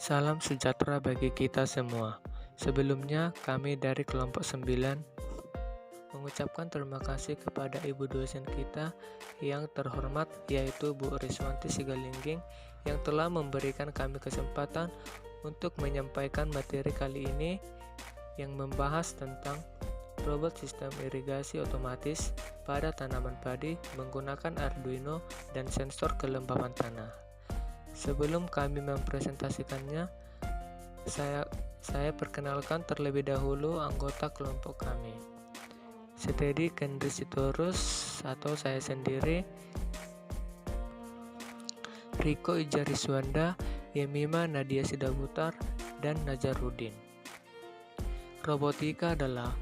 Salam sejahtera bagi kita semua. Sebelumnya, kami dari kelompok 9 mengucapkan terima kasih kepada ibu dosen kita yang terhormat, yaitu Bu Riswanti Sigalingging, yang telah memberikan kami kesempatan untuk menyampaikan materi kali ini yang membahas tentang robot sistem irigasi otomatis pada tanaman padi menggunakan Arduino dan sensor kelembapan tanah. Sebelum kami mempresentasikannya, saya perkenalkan terlebih dahulu anggota kelompok kami. Setedi Kendri Sitorus atau saya sendiri, Riko Ijariswanda, Yemima Nadia Sidabutar, dan Najarudin. Robotika adalah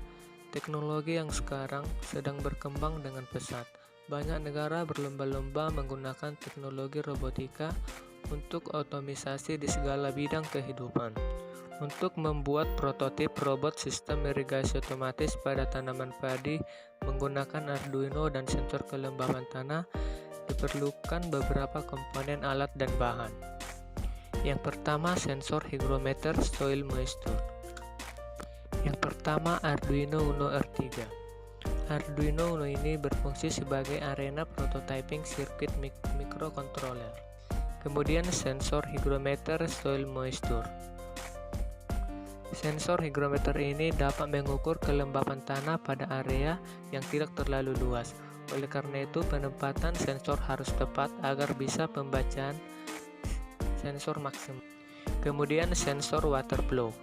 teknologi yang sekarang sedang berkembang dengan pesat. Banyak negara berlomba-lomba menggunakan teknologi robotika untuk otomisasi di segala bidang kehidupan. Untuk membuat prototip robot sistem irigasi otomatis pada tanaman padi menggunakan Arduino dan sensor kelembapan tanah, diperlukan beberapa komponen alat dan bahan. Yang pertama, sensor hygrometer soil moisture. Yang pertama, Arduino Uno R3. Arduino Uno ini berfungsi sebagai arena prototyping sirkuit microcontroller. Kemudian sensor hygrometer soil moisture. Sensor hygrometer ini dapat mengukur kelembapan tanah pada area yang tidak terlalu luas. Oleh karena itu, penempatan sensor harus tepat agar bisa pembacaan sensor maksimal. Kemudian sensor water flow.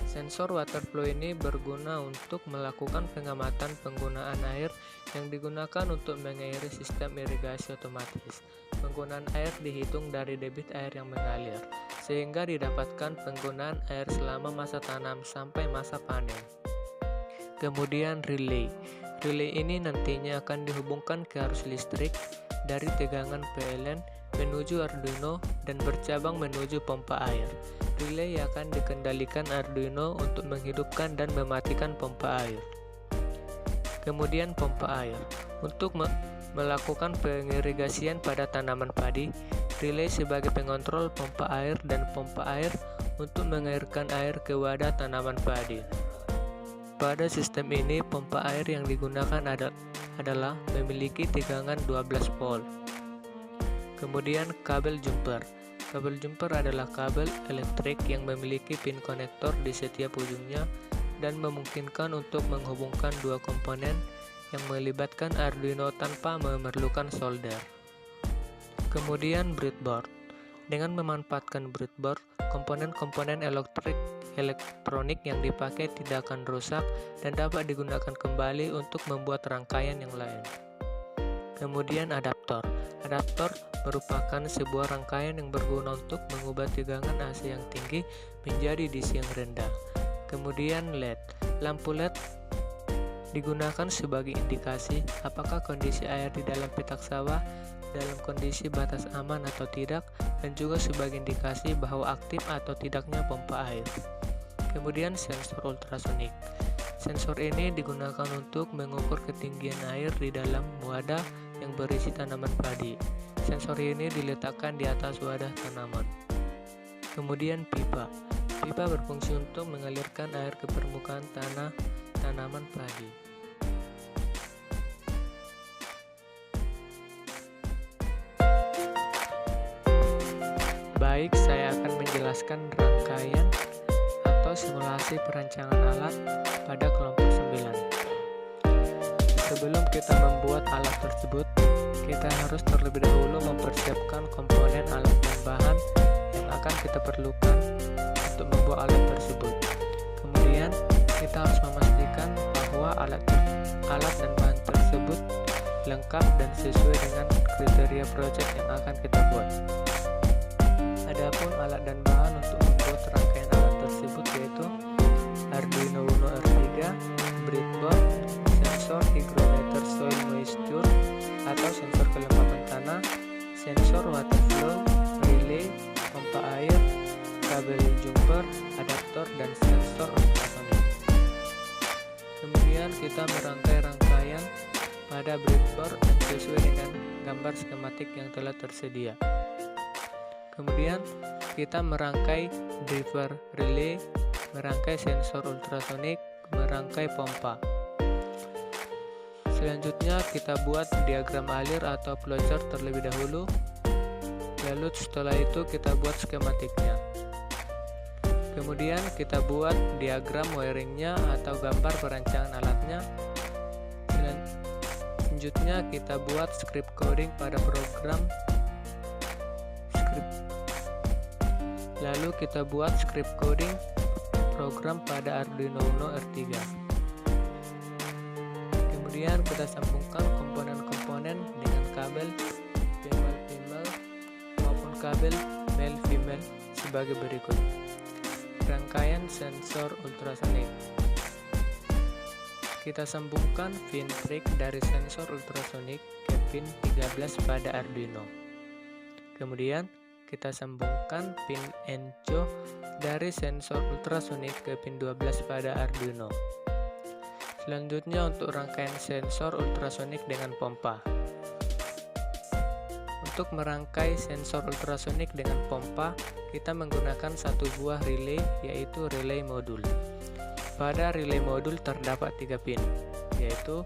Sensor water flow ini berguna untuk melakukan pengamatan penggunaan air yang digunakan untuk mengairi sistem irigasi otomatis. Penggunaan air dihitung dari debit air yang mengalir, sehingga didapatkan penggunaan air selama masa tanam sampai masa panen. Kemudian relay. Relay ini nantinya akan dihubungkan ke arus listrik dari tegangan PLN menuju Arduino dan bercabang menuju pompa air. Relay akan dikendalikan Arduino untuk menghidupkan dan mematikan pompa air. Kemudian pompa air. Untuk melakukan pengirigasian pada tanaman padi, relay sebagai pengontrol pompa air dan pompa air untuk mengairkan air ke wadah tanaman padi. Pada sistem ini, pompa air yang digunakan adalah memiliki tegangan 12 volt. Kemudian kabel jumper. Kabel jumper adalah kabel elektrik yang memiliki pin konektor di setiap ujungnya dan memungkinkan untuk menghubungkan dua komponen yang melibatkan Arduino tanpa memerlukan solder. Kemudian breadboard. Dengan memanfaatkan breadboard, komponen-komponen elektronik yang dipakai tidak akan rusak dan dapat digunakan kembali untuk membuat rangkaian yang lain. Kemudian adaptor. Adaptor merupakan sebuah rangkaian yang berguna untuk mengubah tegangan AC yang tinggi menjadi DC yang rendah. Kemudian LED. Lampu LED digunakan sebagai indikasi apakah kondisi air di dalam petak sawah dalam kondisi batas aman atau tidak, dan juga sebagai indikasi bahwa aktif atau tidaknya pompa air. Kemudian sensor ultrasonik. Sensor ini digunakan untuk mengukur ketinggian air di dalam wadah yang berisi tanaman padi. Sensor ini diletakkan di atas wadah tanaman. Kemudian pipa. Pipa berfungsi untuk mengalirkan air ke permukaan tanah tanaman padi. Baik, saya akan menjelaskan rangkaian atau simulasi perancangan alat pada kelompok 9. Sebelum kita membuat alat tersebut, kita harus terlebih dahulu mempersiapkan komponen alat dan bahan yang akan kita perlukan untuk membuat alat tersebut. Kemudian, kita harus memastikan bahwa alat dan bahan tersebut lengkap dan sesuai dengan kriteria project yang akan kita buat. Adapun alat dan bahan untuk membuat rangkaian alat tersebut yaitu Arduino Uno R3, breadboard, sensor hygrometer soil moisture atau sensor kelembapan tanah, sensor water flow, relay, pompa air, kabel jumper, adaptor, dan sensor ultrasonik. Kemudian kita merangkai rangkaian pada breadboard yang sesuai dengan gambar skematik yang telah tersedia. Kemudian kita merangkai driver relay, merangkai sensor ultrasonik, merangkai pompa. Selanjutnya kita buat diagram alir atau flowchart terlebih dahulu. Lalu setelah itu kita buat skematiknya. Kemudian kita buat diagram wiringnya atau gambar perancangan alatnya. Selanjutnya kita buat script coding pada program script. Lalu kita buat script coding program pada Arduino Uno R3. Kemudian kita sambungkan komponen-komponen dengan kabel female-female maupun kabel male-female sebagai berikut. Rangkaian sensor ultrasonik. Kita sambungkan pin trig dari sensor ultrasonik ke pin 13 pada Arduino. Kemudian kita sambungkan pin enco dari sensor ultrasonik ke pin 12 pada Arduino. Selanjutnya untuk rangkaian sensor ultrasonik dengan pompa. Untuk merangkai sensor ultrasonik dengan pompa, kita menggunakan satu buah relay, yaitu relay modul. Pada relay modul terdapat 3 pin, yaitu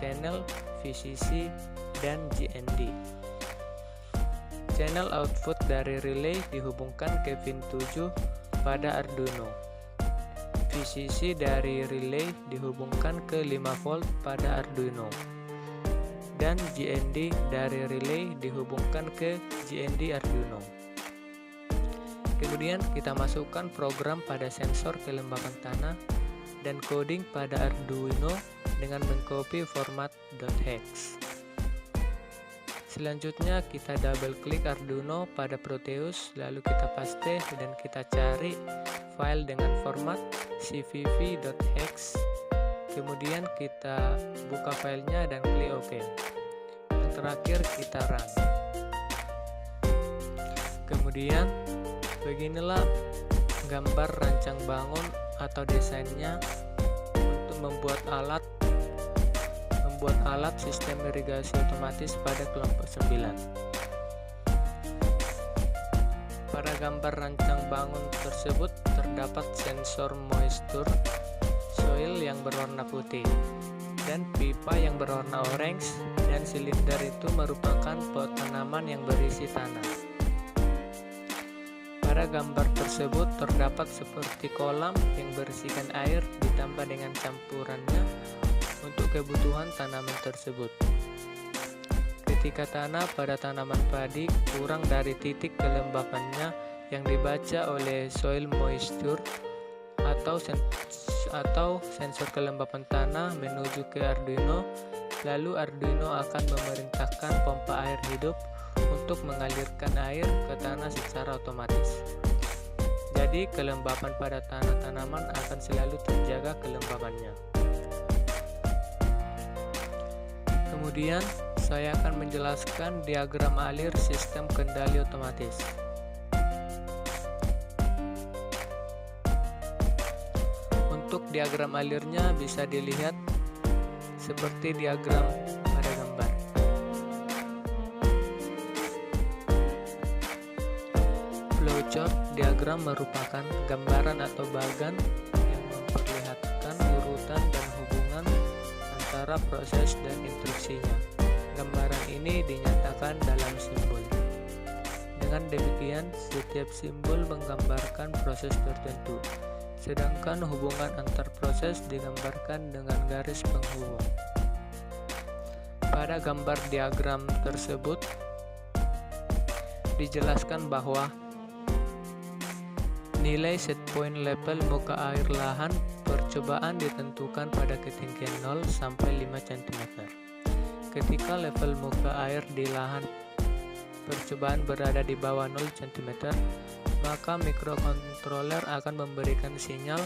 channel, VCC, dan GND. Channel output dari relay dihubungkan ke pin 7 pada Arduino. VCC dari relay dihubungkan ke 5 volt pada Arduino. Dan GND dari relay dihubungkan ke GND Arduino. Kemudian kita masukkan program pada sensor kelembapan tanah dan coding pada Arduino dengan mengcopy format .hex. Selanjutnya kita double klik Arduino pada Proteus, lalu kita paste dan kita cari file dengan format cvv.hex. Kemudian kita buka filenya dan klik OK. Yang terakhir kita run. Kemudian beginilah gambar rancang bangun atau desainnya untuk membuat alat sistem irigasi otomatis pada kelompok 9. Pada gambar rancang bangun tersebut terdapat sensor moisture soil yang berwarna putih dan pipa yang berwarna orange, dan silinder itu merupakan pot tanaman yang berisi tanah. Pada gambar tersebut terdapat seperti kolam yang berisikan air ditambah dengan campurannya untuk kebutuhan tanaman tersebut. Ketika tanah pada tanaman padi kurang dari titik kelembapannya yang dibaca oleh soil moisture atau sensor kelembapan tanah menuju ke Arduino, lalu Arduino akan memerintahkan pompa air hidup untuk mengalirkan air ke tanah secara otomatis. Jadi kelembapan pada tanah tanaman akan selalu terjaga kelembapannya. Kemudian saya akan menjelaskan diagram alir sistem kendali otomatis. Untuk diagram alirnya bisa dilihat seperti diagram pada gambar. Flowchart diagram merupakan gambaran atau bagan yang memperlihatkan urutan dan hubungan antara proses dan instruksinya. Gambaran ini dinyatakan dalam simbol. Dengan demikian, setiap simbol menggambarkan proses tertentu, sedangkan hubungan antar proses digambarkan dengan garis penghubung. Pada gambar diagram tersebut dijelaskan bahwa nilai set point level muka air lahan percobaan ditentukan pada ketinggian 0 sampai 5 cm. Ketika level muka air di lahan percobaan berada di bawah 0 cm, maka mikrokontroler akan memberikan sinyal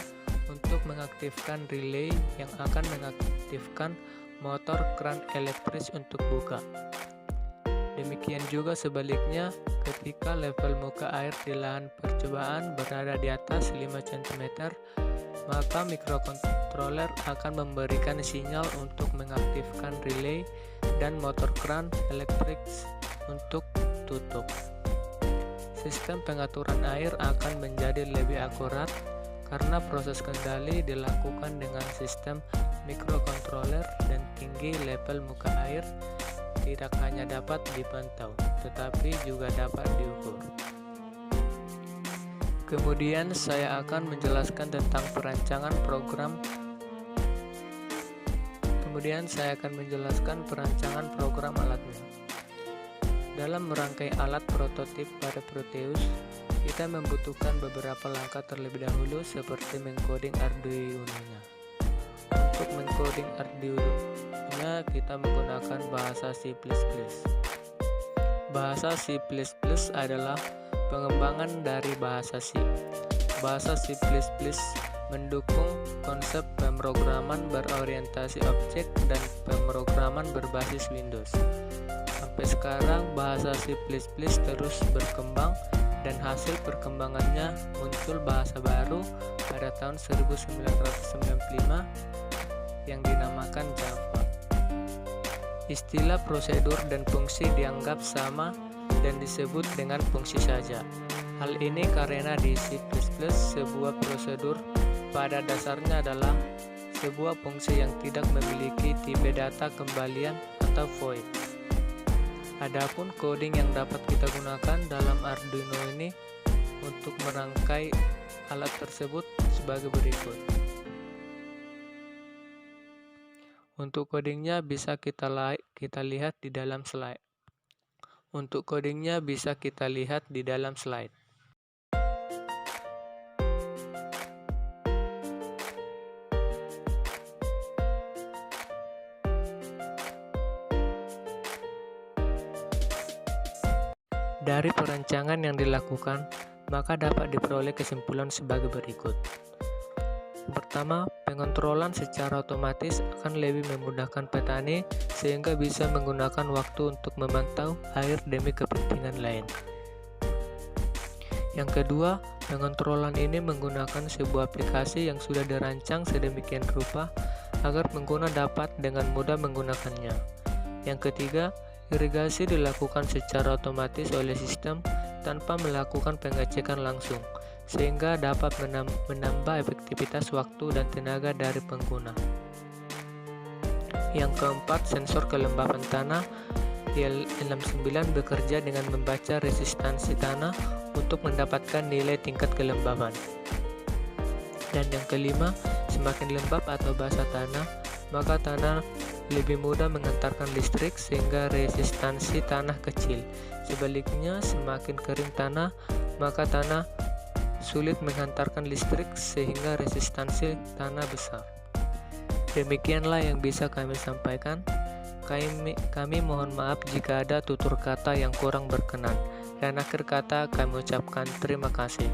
untuk mengaktifkan relay yang akan mengaktifkan motor kran elektris untuk buka. Demikian juga sebaliknya, ketika level muka air di lahan percobaan berada di atas 5 cm, maka mikrokontroler akan memberikan sinyal untuk mengaktifkan relay dan motor kran elektris untuk tutup. sistem pengaturan air akan menjadi lebih akurat karena proses kendali dilakukan dengan sistem mikrokontroler dan tinggi level muka air tidak hanya dapat dipantau, tetapi juga dapat diukur. Kemudian saya akan menjelaskan tentang perancangan program alatnya. Dalam merangkai alat prototip pada Proteus, kita membutuhkan beberapa langkah terlebih dahulu seperti mengcoding Arduino-nya. Untuk mengcoding Arduino-nya kita menggunakan bahasa C++. Bahasa C++ adalah pengembangan dari bahasa C. Bahasa C++ mendukung konsep pemrograman berorientasi objek dan pemrograman berbasis Windows. Sampai sekarang bahasa C++ terus berkembang dan hasil perkembangannya muncul bahasa baru pada tahun 1995 yang dinamakan Java. Istilah prosedur dan fungsi dianggap sama dan disebut dengan fungsi saja. Hal ini karena di C++ sebuah prosedur pada dasarnya adalah sebuah fungsi yang tidak memiliki tipe data kembalian atau void. Adapun coding yang dapat kita gunakan dalam Arduino ini untuk merangkai alat tersebut sebagai berikut. Untuk codingnya bisa kita lihat di dalam slide. Dari perancangan yang dilakukan, maka dapat diperoleh kesimpulan sebagai berikut. Pertama, pengontrolan secara otomatis akan lebih memudahkan petani sehingga bisa menggunakan waktu untuk memantau air demi kepentingan lain. Yang kedua, pengontrolan ini menggunakan sebuah aplikasi yang sudah dirancang sedemikian rupa agar pengguna dapat dengan mudah menggunakannya. Yang ketiga, irigasi dilakukan secara otomatis oleh sistem tanpa melakukan pengecekan langsung, sehingga dapat menambah efektivitas waktu dan tenaga dari pengguna. Yang keempat, sensor kelembapan tanah IL69 bekerja dengan membaca resistansi tanah untuk mendapatkan nilai tingkat kelembaban. Dan yang kelima, semakin lembab atau basah tanah, maka tanah lebih mudah mengantarkan listrik sehingga resistansi tanah kecil. Sebaliknya, semakin kering tanah, maka tanah sulit menghantarkan listrik sehingga resistansi tanah besar. Demikianlah yang bisa kami sampaikan. Kami mohon maaf jika ada tutur kata yang kurang berkenan. Dan akhir kata kami ucapkan terima kasih.